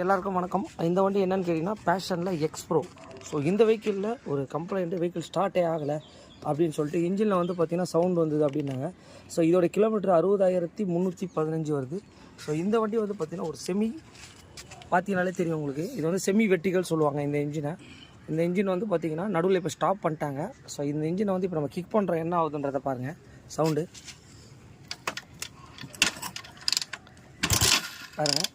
எல்லாருக்கும் வணக்கம். இந்த வண்டி என்னென்னு கேட்டிங்கன்னா பேஷனில் எக்ஸ்ப்ரோ. ஸோ இந்த வெஹிக்கிளில் ஒரு கம்ப்ளைண்ட்டு, வெஹிக்கிள் ஸ்டார்ட்டே ஆகலை அப்படின்னு சொல்லிட்டு இன்ஜினில் வந்து பார்த்திங்கன்னா சவுண்ட் வந்தது அப்படின்னாங்க. ஸோ இதோட கிலோமீட்டர் 60,315 வருது. ஸோ இந்த வண்டி வந்து பார்த்திங்கன்னா ஒரு செமி, பார்த்தீங்கனாலே தெரியும் உங்களுக்கு, இது வந்து செமி வெர்டிகல் சொல்லுவாங்க இந்த இன்ஜினை. இந்த இன்ஜின் வந்து பார்த்திங்கன்னா நடுவில் இப்போ ஸ்டாப் பண்ணிட்டாங்க. ஸோ இந்த இன்ஜினை வந்து இப்போ நம்ம கிக் பண்ணுறோம், என்ன ஆகுதுன்றதை பாருங்கள். சவுண்டு பாருங்கள்.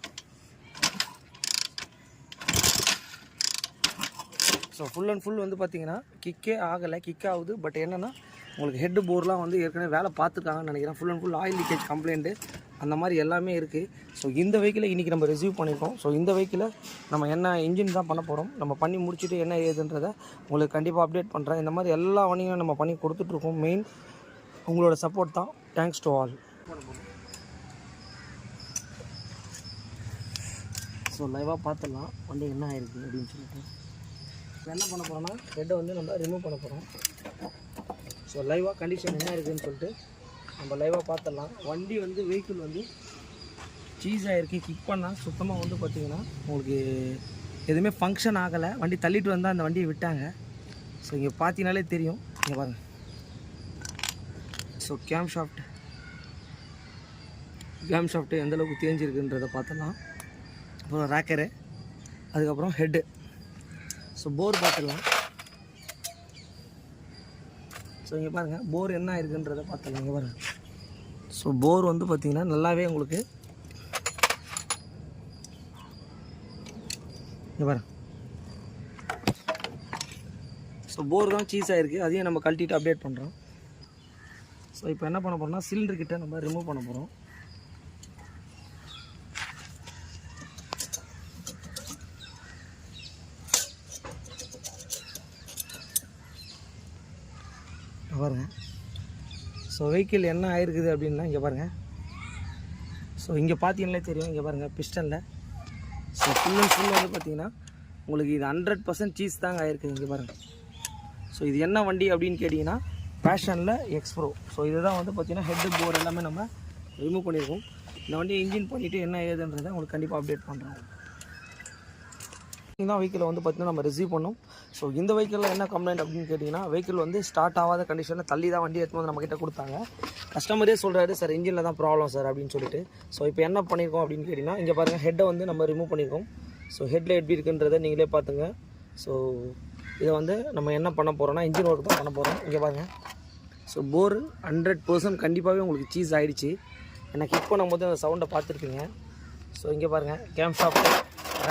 ஸோ ஃபுல் அண்ட் ஃபுல் வந்து பார்த்திங்கன்னா கிக்கே ஆகலை, கிக் ஆகுது. பட் என்னென்னா உங்களுக்கு ஹெட்டு போர்லாம் வந்து ஏற்கனவே வேலை பார்த்துருக்காங்கன்னு நினைக்கிறேன். Full and full oil leakage complaint அந்த மாதிரி எல்லாமே இருக்குது. ஸோ இந்த வெஹிக்கிளை இன்றைக்கி நம்ம ரிசீவ் பண்ணியிருக்கோம். ஸோ இந்த வெஹிக்கிளை நம்ம என்ன இன்ஜின் தான் பண்ண போகிறோம். நம்ம பண்ணி முடிச்சுட்டு என்ன ஏதுன்றதை உங்களுக்கு கண்டிப்பாக அப்டேட் பண்ணுறேன். இந்த மாதிரி எல்லா வண்டியும் நம்ம பண்ணி கொடுத்துட்ருக்கோம். மெயின் உங்களோட சப்போர்ட் தான். Thanks to all. ஸோ லைவாக பார்த்துடலாம் வண்டி என்ன ஆயிருக்கு அப்படின்னு சொல்லிட்டு. என்ன பண்ண போகிறோன்னா ஹெட்டை வந்து நம்ம ரிமூவ் பண்ண போகிறோம். ஸோ லைவாக கண்டிஷன் என்ன இருக்குதுன்னு சொல்லிட்டு நம்ம லைவாக பார்த்துடலாம். வண்டி வந்து வெஹிக்கிள் வந்து சீஸ் ஆகிருக்கு. கிக் பண்ணால் சுத்தமாக வந்து பார்த்திங்கன்னா உங்களுக்கு எதுவுமே ஃபங்க்ஷன் ஆகலை. வண்டி தள்ளிட்டு வந்தால் அந்த வண்டியை விட்டாங்க. ஸோ இங்கே பார்த்தீங்கனாலே தெரியும். இங்கே பாருங்கள். ஸோ கேம் ஷாஃப்ட்டு எந்தளவுக்கு தேஞ்சிருக்குன்றதை பார்த்துடலாம். அப்புறம் ரேக்கரு, அதுக்கப்புறம் ஹெட்டு. ஸோ போர் பார்த்துடலாம். ஸோ இங்கே பாருங்கள் போர் என்ன இருக்குன்றதை பார்த்துடலாம். இங்கே பாருங்கள். ஸோ போர் வந்து பார்த்திங்கன்னா நல்லாவே உங்களுக்கு இங்கே பாருங்கள். ஸோ போர் தான் சீஸ் ஆகிருக்கு. அதையும் நம்ம கழட்டிட்டு அப்டேட் பண்ணுறோம். ஸோ இப்போ என்ன பண்ண போகிறோம்னா சிலிண்டர்கிட்ட நம்ம ரிமூவ் பண்ண போகிறோம். பாருங்கள். ஸோ வெஹிக்கிள் என்ன ஆயிருக்குது அப்படின்னா இங்கே பாருங்கள். ஸோ இங்கே பார்த்தீங்கன்னாலே தெரியும். இங்கே பாருங்கள் பிஸ்டனில். ஸோ ஃபுல் அண்ட் ஃபுல் வந்து பார்த்திங்கன்னா உங்களுக்கு இது 100% சீஸ் தாங்க ஆயிருக்கு. இங்கே பாருங்கள். ஸோ இது என்ன வண்டி அப்படின்னு கேட்டிங்கன்னா பேஷனில் எக்ஸ்ப்ரோ. ஸோ இதுதான் வந்து பார்த்திங்கன்னா ஹெட்டு போர் எல்லாமே நம்ம ரிமூவ் பண்ணியிருக்கோம். இந்த வண்டியை இன்ஜின் பண்ணிவிட்டு என்ன ஏதுன்றதை உங்களுக்கு கண்டிப்பாக அப்டேட் பண்ணுறோம். தான் வெஹிக்கிளை வந்து பார்த்திங்கன்னா நம்ம ரிசீவ் பண்ணோம். ஸோ இந்த வெஹிக்கிளில் என்ன கம்ப்ளைண்ட் அப்படின்னு கேட்டிங்கன்னா வெஹிக்கிள் வந்து ஸ்டார்ட் ஆகாத கண்டிஷனில் தள்ளி தான் வண்டி எடுத்து வந்து நம்மக்கிட்ட கொடுத்தாங்க. கஸ்டமரே சொல்கிறாரு, சார் இன்ஜினில் தான் ப்ராப்ளம் சார் அப்படின்னு சொல்லிட்டு. ஸோ இப்போ என்ன பண்ணியிருக்கோம் அப்படின்னு கேட்டிங்கன்னா இங்கே பாருங்கள் ஹெட்டை வந்து நம்ம ரிமூவ் பண்ணியிருக்கோம். ஸோ ஹெட்டில் எப்படி இருக்குன்றதை நீங்களே பார்த்துங்க. ஸோ இதை வந்து நம்ம என்ன பண்ண போகிறோம்னா இன்ஜின் ஒர்க் தான் பண்ண போகிறோம். இங்கே பாருங்கள். ஸோ போர் 100% கண்டிப்பாகவே உங்களுக்கு சீஸ் ஆகிடுச்சு. என்னை கிக் பண்ணும்போது அந்த சவுண்டை பார்த்துருப்பீங்க. ஸோ இங்கே பாருங்கள் கேம் ஷாஃப்ட்,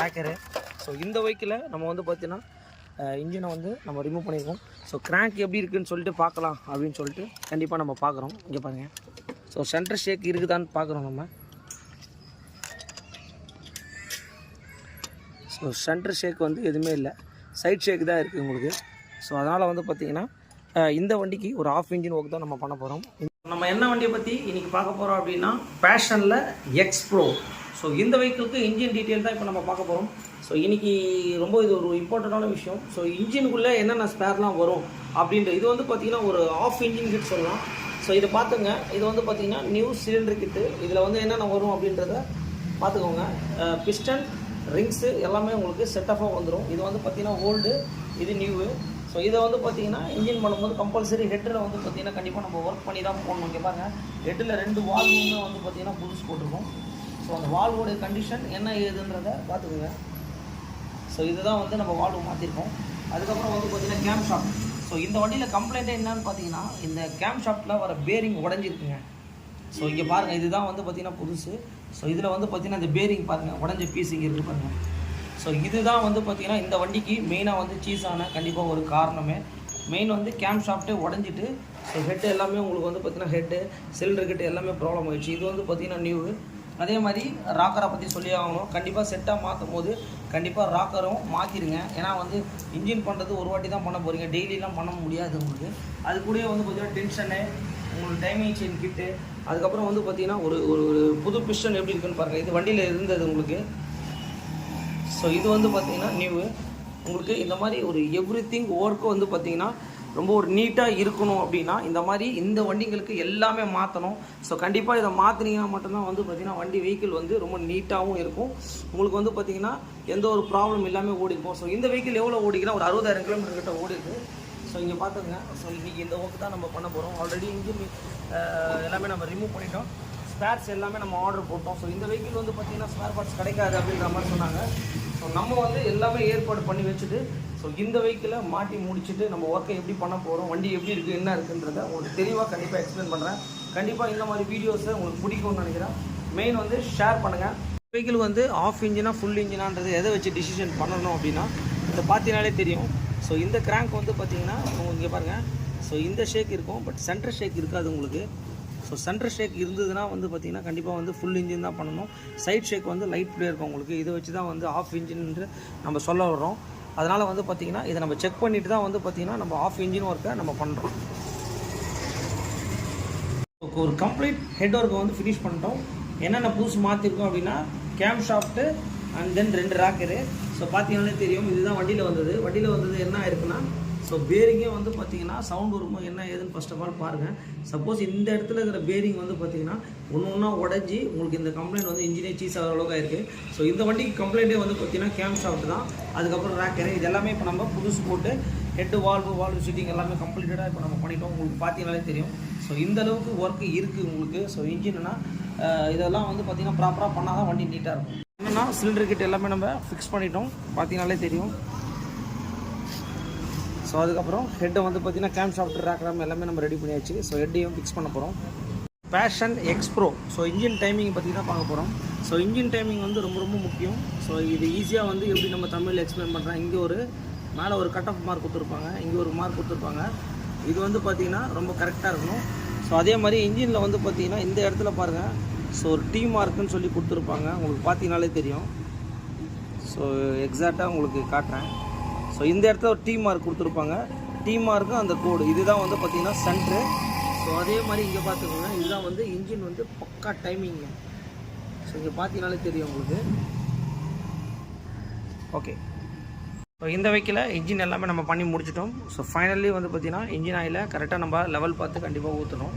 ரேக்கரு. ஸோ இந்த வெஹிக்கிளை நம்ம வந்து பார்த்திங்கன்னா இன்ஜினை வந்து நம்ம ரிமூவ் பண்ணியிருக்கோம். ஸோ கிராங்க் எப்படி இருக்குதுன்னு சொல்லிட்டு பார்க்கலாம் அப்படின்னு சொல்லிட்டு கண்டிப்பாக நம்ம பார்க்குறோம். இங்கே பாருங்கள். ஸோ சென்டர் ஷேக் இருக்குதான்னு பார்க்குறோம் நம்ம. ஸோ சென்டர் ஷேக் வந்து எதுவுமே இல்லை, சைட் ஷேக் தான் இருக்குது உங்களுக்கு. ஸோ அதனால் வந்து பார்த்திங்கன்னா இந்த வண்டிக்கு ஒரு ஆஃப் இன்ஜின் ஒர்க் தான் நம்ம பண்ண போகிறோம். நம்ம என்ன வண்டியை பற்றி இன்றைக்கி பார்க்க போகிறோம் அப்படின்னா பேஷனில் எக்ஸ்ப்ரோ. ஸோ இந்த வெஹிக்கிளுக்கு இன்ஜின் டீட்டெயில் தான் இப்போ நம்ம பார்க்க போகிறோம். ஸோ இன்றைக்கி ரொம்ப இது ஒரு இம்பார்ட்டண்ட்டான விஷயம். ஸோ இன்ஜினுக்குள்ளே என்னென்ன ஸ்பேர்லாம் வரும் அப்படின்ற இது வந்து பார்த்திங்கன்னா ஒரு ஆஃப் இன்ஜின் கிட் சொல்லலாம். ஸோ இதை பார்த்துங்க. இது வந்து பார்த்திங்கன்னா நியூ சிலிண்டர் கிட்டு. இதில் வந்து என்னென்ன வரும் அப்படின்றத பார்த்துக்கோங்க. பிஸ்டன், ரிங்ஸு எல்லாமே உங்களுக்கு செட்டப்பாக வந்துடும். இது வந்து பார்த்திங்கன்னா ஓல்டு, இது நியூவு. ஸோ இதை வந்து பார்த்திங்கன்னா இன்ஜின் பண்ணும்போது கம்பல்சரி ஹெட்டில் வந்து பார்த்திங்கன்னா கண்டிப்பாக நம்ம ஒர்க் பண்ணி தான் போடணும். இங்கே பாருங்கள் ஹெட்டில் 2 வால்வுமே வந்து பார்த்திங்கன்னா புதுசு போட்டிருக்கோம். ஸோ அந்த வால்வோடைய கண்டிஷன் என்ன ஏதுன்றதை பார்த்துக்கோங்க. ஸோ இதுதான் வந்து நம்ம வால்வு மாற்றிருக்கோம். அதுக்கப்புறம் வந்து பார்த்திங்கன்னா கேம் ஷாஃப்ட். ஸோ இந்த வண்டியில் கம்ப்ளைண்ட்டே என்னன்னு பார்த்தீங்கன்னா இந்த கேம் ஷாஃப்ட்டில் வர பேரிங் உடஞ்சிருக்குங்க. ஸோ இங்கே பாருங்கள், இதுதான் வந்து பார்த்திங்கன்னா புதுசு. ஸோ இதில் வந்து பார்த்திங்கன்னா இந்த பேரிங் பாருங்கள், உடஞ்ச பீஸ் இங்கே இருக்குது பாருங்கள். ஸோ இதுதான் வந்து பார்த்திங்கன்னா இந்த வண்டிக்கு மெயினாக வந்து சீஸ் ஆன கண்டிப்பாக ஒரு காரணமே. மெயின் வந்து கேம் ஷாஃப்ட்டே உடஞ்சிட்டு. ஸோ ஹெட்டு எல்லாமே உங்களுக்கு வந்து பார்த்திங்கன்னா ஹெட்டு, சிலிண்டர் கிட்ட எல்லாமே ப்ராப்ளம் ஆகிடுச்சு. இது வந்து பார்த்திங்கன்னா நியூ. அதே மாதிரி ராக்கரை பற்றி சொல்லி ஆகணும். கண்டிப்பாக செட்டாக மாற்றும் போது கண்டிப்பாக ராக்கரும் மாற்றிடுங்க. ஏன்னா வந்து இன்ஜின் பண்ணுறது ஒரு வாட்டி தான் பண்ண போகிறீங்க, டெய்லிலாம் பண்ண முடியாது உங்களுக்கு. அது கூட வந்து பார்த்திங்கன்னா டென்ஷனு, உங்களுக்கு டைமிங் செயின் கிட்டு, அதுக்கப்புறம் வந்து பார்த்திங்கன்னா ஒரு ஒரு புது பிஸ்டன் எப்படி இருக்குன்னு பாருங்கள். இது வண்டியில் இருந்தது உங்களுக்கு. ஸோ இது வந்து பார்த்திங்கன்னா நியூ. உங்களுக்கு இந்த மாதிரி ஒரு எவ்ரி திங் ஒர்க்கு வந்து பார்த்திங்கன்னா ரொம்ப ஒரு நீட்டாக இருக்கணும் அப்படின்னா இந்த மாதிரி இந்த வண்டிங்களுக்கு எல்லாமே மாற்றணும். ஸோ கண்டிப்பாக இதை மாற்றினீங்கன்னா மட்டும்தான் வந்து பார்த்திங்கன்னா வண்டி வெஹிக்கிள் வந்து ரொம்ப நீட்டாகவும் இருக்கும். உங்களுக்கு வந்து பார்த்திங்கன்னா எந்த ஒரு ப்ராப்ளம் இல்லாமல் ஓடிருக்கும். ஸோ இந்த வெஹிக்கிள் எவ்வளோ ஓடிக்கலாம், ஒரு 60,000 கிலோமீட்டர் கிட்ட ஓடிருக்கு. ஸோ இங்கே பார்த்துங்க. ஸோ இன்றைக்கி இந்த ஒர்க் தான் நம்ம பண்ண போகிறோம். ஆல்ரெடி இன்ஜின் எல்லாமே நம்ம ரிமூவ் பண்ணிட்டோம். ஸ்பேர்ஸ் எல்லாமே நம்ம ஆர்டர் போட்டோம். ஸோ இந்த வெஹிக்கிள் வந்து பார்த்திங்கன்னா ஸ்பேர் பார்ட்ஸ் கிடைக்காது அப்படின்ற மாதிரி சொன்னாங்க. ஸோ நம்ம வந்து எல்லாமே ஏற்பாடு பண்ணி வச்சுட்டு ஸோ இந்த வெஹிக்கிளை மாட்டி முடிச்சுட்டு நம்ம ஒர்க்கை எப்படி பண்ண போகிறோம், வண்டி எப்படி இருக்குது, என்ன இருக்குன்றதை உங்களுக்கு தெளிவாக கண்டிப்பாக எக்ஸ்பிளைன் பண்ணுறேன். கண்டிப்பாக இந்த மாதிரி வீடியோஸை உங்களுக்கு பிடிக்கும்னு நினைக்கிறேன். மெயின் வந்து ஷேர் பண்ணுங்கள். வெஹிக்கிள் வந்து ஆஃப் இன்ஜினா ஃபுல் இன்ஜினான்றது எதை வச்சு டிசிஷன் பண்ணணும் அப்படின்னா இதை பார்த்தீங்கனாலே தெரியும். ஸோ இந்த கிராங்க் வந்து பார்த்திங்கன்னா இங்கே பாருங்கள். ஸோ இந்த ஷேக் இருக்கும், பட் சென்டர் ஷேக் இருக்காது உங்களுக்கு. ஸோ சென்டர் ஷேக் இருந்ததுன்னா வந்து பார்த்திங்கன்னா கண்டிப்பாக வந்து ஃபுல் இன்ஜின் தான் பண்ணணும். சைட் ஷேக் வந்து லைட் ப்ளே இருக்கும் உங்களுக்கு. இதை வச்சு தான் வந்து ஆஃப் இன்ஜின்னு நம்ம சொல்ல வர்றோம். அதனால் வந்து பார்த்திங்கன்னா இதை நம்ம செக் பண்ணிவிட்டு தான் வந்து பார்த்திங்கன்னா நம்ம ஆஃப் இன்ஜின் ஒர்க்கை நம்ம பண்ணுறோம். ஒரு கம்ப்ளீட் ஹெட் ஒர்க்கை வந்து ஃபினிஷ் பண்ணிட்டோம். என்னென்ன புதுசு மாற்றிருக்கோம் அப்படின்னா camshaft and then 2 rocker. So பார்த்தீங்கன்னாலே தெரியும் இதுதான் வண்டியில் வந்தது என்ன ஆயிருக்குன்னா ஸோ பேரிங்கே வந்து பார்த்திங்கன்னா சவுண்ட் வரும்போது என்ன ஏதுன்னு ஃபஸ்ட் ஆஃப் ஆல் பாருங்கள். சப்போஸ் இந்த இடத்துல இருக்கிற பேரிங் வந்து பார்த்திங்கன்னா ஒன்று உடஞ்சி உங்களுக்கு இந்த கம்ப்ளைண்ட் வந்து இன்ஜினே சீஸ் ஆகிற அளவுக்கு ஆயிருக்கு. ஸோ இந்த வண்டிக்கு கம்ப்ளைண்ட்டே வந்து பார்த்திங்கன்னா கேம் ஷாஃப்ட் தான். அதுக்கப்புறம் ரேக்கரு இது எல்லாமே இப்போ நம்ம புதுசு போட்டு ஹெட்டு வால்வு சீட்டிங் எல்லாமே கம்ப்ளீட்டடாக இப்போ நம்ம பண்ணிட்டோம். உங்களுக்கு பார்த்தீங்கனாலே தெரியும். ஸோ இந்த அளவுக்கு ஒர்க்கு இருக்குது உங்களுக்கு. ஸோ இன்ஜின்னா இதெல்லாம் வந்து பார்த்திங்கன்னா ப்ராப்பராக பண்ணால் தான் வண்டி நீட்டாக இருக்கும். என்னென்னா சிலிண்டர் கிட்ட எல்லாமே நம்ம ஃபிக்ஸ் பண்ணிட்டோம். பார்த்தீங்கனாலே தெரியும். ஸோ அதுக்கப்புறம் ஹெட்டை வந்து பார்த்திங்கன்னா கேம் ஷாஃப்ட் ரேக் எல்லாமே நம்ம ரெடி பண்ணியாச்சு. ஸோ ஹெட்டையும் ஃபிக்ஸ் பண்ண போகிறோம். Passion X pro. So engine timing பற்றி தான் பார்க்க போகிறோம். ஸோ இன்ஜின் டைமிங் வந்து ரொம்ப முக்கியம். ஸோ இது ஈஸியாக வந்து எப்படி நம்ம தமிழில் எக்ஸ்பிளைன் பண்ணுறேன். இங்கே ஒரு மேலே ஒரு கட் ஆஃப் மார்க் கொடுத்துருப்பாங்க, இங்கே ஒரு மார்க் கொடுத்துருப்பாங்க. இது வந்து பார்த்திங்கன்னா ரொம்ப கரெக்டாக இருக்கணும். ஸோ அதே மாதிரி இன்ஜினில் வந்து பார்த்திங்கன்னா இந்த இடத்துல பாருங்கள். ஸோ ஒரு டீ மார்க்குன்னு சொல்லி கொடுத்துருப்பாங்க. உங்களுக்கு பார்த்தீங்கனாலே தெரியும். ஸோ எக்ஸாக்டாக உங்களுக்கு காட்டுறேன். ஸோ இந்த இடத்துல ஒரு டீ மார்க் கொடுத்துருப்பாங்க. டீ மார்க்கும் அந்த கோடு இதுதான் வந்து பார்த்திங்கன்னா சென்ட்ரு. ஸோ அதே மாதிரி இங்கே பார்த்துக்கோங்க. இதுதான் வந்து இன்ஜின் வந்து பக்கா டைமிங்க. ஸோ இங்கே பார்த்தீங்கனாலே தெரியும் உங்களுக்கு. ஓகே. ஸோ இந்த வெஹிக்கிளை இன்ஜின் எல்லாமே நம்ம பண்ணி முடிச்சிட்டோம். ஸோ ஃபைனலி வந்து பார்த்திங்கன்னா இன்ஜின் ஆயிலை கரெக்டாக நம்ம லெவல் பார்த்து கண்டிப்பாக ஊற்றணும்.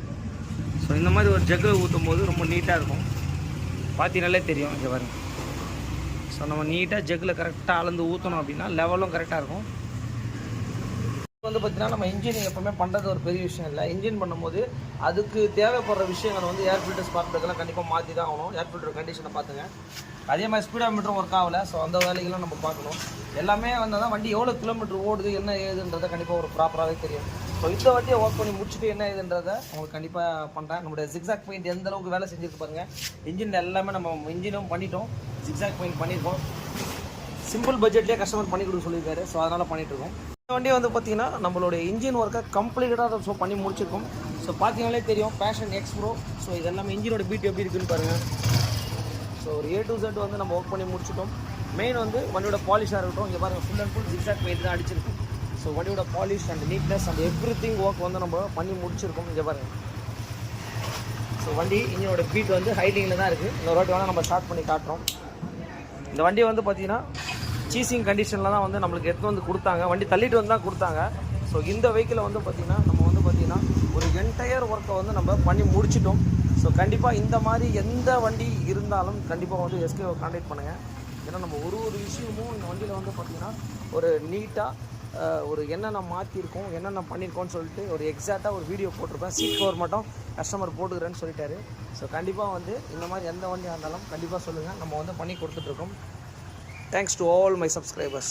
ஸோ இந்த மாதிரி ஒரு ஜக்கில் ஊற்றும் போது ரொம்ப நீட்டாக இருக்கும். பார்த்தீங்கனாலே தெரியும். இங்கே வரும். ஸோ நம்ம நீட்டாக ஜக்கில் கரெக்டாக அளந்து ஊற்றணும் அப்படின்னா லெவலும் கரெக்டாக இருக்கும். வந்து பார்த்திங்கன்னா நம்ம இன்ஜின் எப்போவுமே பண்ணுறது ஒரு பெரிய விஷயம் இல்லை. இன்ஜின் பண்ணும்போது அதுக்கு தேவைப்படுற விஷயங்கள் வந்து ஏர் ஃபில்டர் ஸ்பார்க் ப்ளக்கெல்லாம் கண்டிப்பாக மாற்றி தான் ஆகணும். ஏர் ஃபில்டர் கண்டிஷனை பார்த்துங்க. அதே மாதிரி ஸ்பீடாமீட்டரும் ஒர்க் ஆகலை. ஸோ அந்த வேலைகளும் நம்ம பார்க்கணும். எல்லாமே வந்தால் தான் வண்டி எவ்வளோ கிலோமீட்டர் ஓடுது என்ன ஏதுன்றதை கண்டிப்பாக ஒரு ப்ராப்பராகவே தெரியும். ஸோ இந்த வண்டியை ஒர்க் பண்ணி முடிச்சுட்டு என்ன ஏதுன்றதை உங்களுக்கு கண்டிப்பாக பண்ணுறேன். நம்மளுடைய ஜிக்ஸாக் பெயிண்ட் எந்த அளவுக்கு வேலை செஞ்சுருக்கு பாருங்கள். இன்ஜின் எல்லாமே நம்ம இன்ஜினும் பண்ணிட்டோம், ஜிக்ஸாக் பெயிண்ட் பண்ணியிருக்கோம். சிம்பிள் பட்ஜெட்லேயே கஸ்டமர் பண்ணி கொடுக்க சொல்லியிருக்காரு. ஸோ அதனால் பண்ணிகிட்ருக்கோம். இந்த வண்டியை வந்து பார்த்திங்கன்னா நம்மளுடைய இன்ஜின் ஒர்க்கை கம்ப்ளீட்டாக ஸோ பண்ணி முடிச்சிருக்கோம். ஸோ பார்த்தீங்கனாலே தெரியும் பேஷன் எக்ஸ் ப்ரோ. ஸோ இது எல்லாமே இன்ஜினோட பீட் எப்படி இருக்குன்னு பாருங்கள். ஸோ ஒரு A to Z வந்து நம்ம ஒர்க் பண்ணி முடிச்சிட்டோம். மெயின் வந்து வண்டியோட பாலிஷாக இருக்கட்டும். இங்கே பாருங்கள் full and full zigzag paint தான் அடிச்சிருக்கும். ஸோ வண்டியோட polish and neatness and everything work வந்து நம்ம பண்ணி முடிச்சிருக்கோம். இங்கே பாருங்கள். ஸோ வண்டி இன்ஜினோட பீட் வந்து ஹைட்டிங்கில் தான் இருக்குது. இந்த வாட்டி வேணால் நம்ம ஸ்டார்ட் பண்ணி காட்டுறோம். இந்த வண்டியை வந்து பார்த்திங்கன்னா சீசிங் கண்டிஷனில் தான் வந்து நம்மளுக்கு எடுத்து வந்து கொடுத்தாங்க. வண்டி தள்ளிட்டு வந்து தான் கொடுத்தாங்க. ஸோ இந்த வெஹிக்கிளை வந்து பார்த்திங்கன்னா நம்ம வந்து பார்த்திங்கன்னா ஒரு என்டையர் ஒர்க்கை வந்து நம்ம பண்ணி முடிச்சிட்டோம். ஸோ கண்டிப்பாக இந்த மாதிரி எந்த வண்டி இருந்தாலும் கண்டிப்பாக வந்து எஸ்கேவை கான்டாக்ட் பண்ணுங்கள். ஏன்னா நம்ம ஒரு விஷயமும் இந்த வண்டியில் வந்து பார்த்திங்கன்னா ஒரு நீட்டாக ஒரு என்னென்ன மாற்றிருக்கோம் என்னென்ன பண்ணியிருக்கோன்னு சொல்லிட்டு ஒரு எக்ஸாக்டாக ஒரு வீடியோ போட்டிருப்பேன். சீட் கவர் மட்டும் கஸ்டமர் போட்டுக்கிறேன்னு சொல்லிட்டாரு. ஸோ கண்டிப்பாக வந்து இந்த மாதிரி எந்த வண்டியாக இருந்தாலும் கண்டிப்பாக சொல்லுங்கள். நம்ம வந்து பண்ணி கொடுத்துட்ருக்கோம். Thanks to all my subscribers.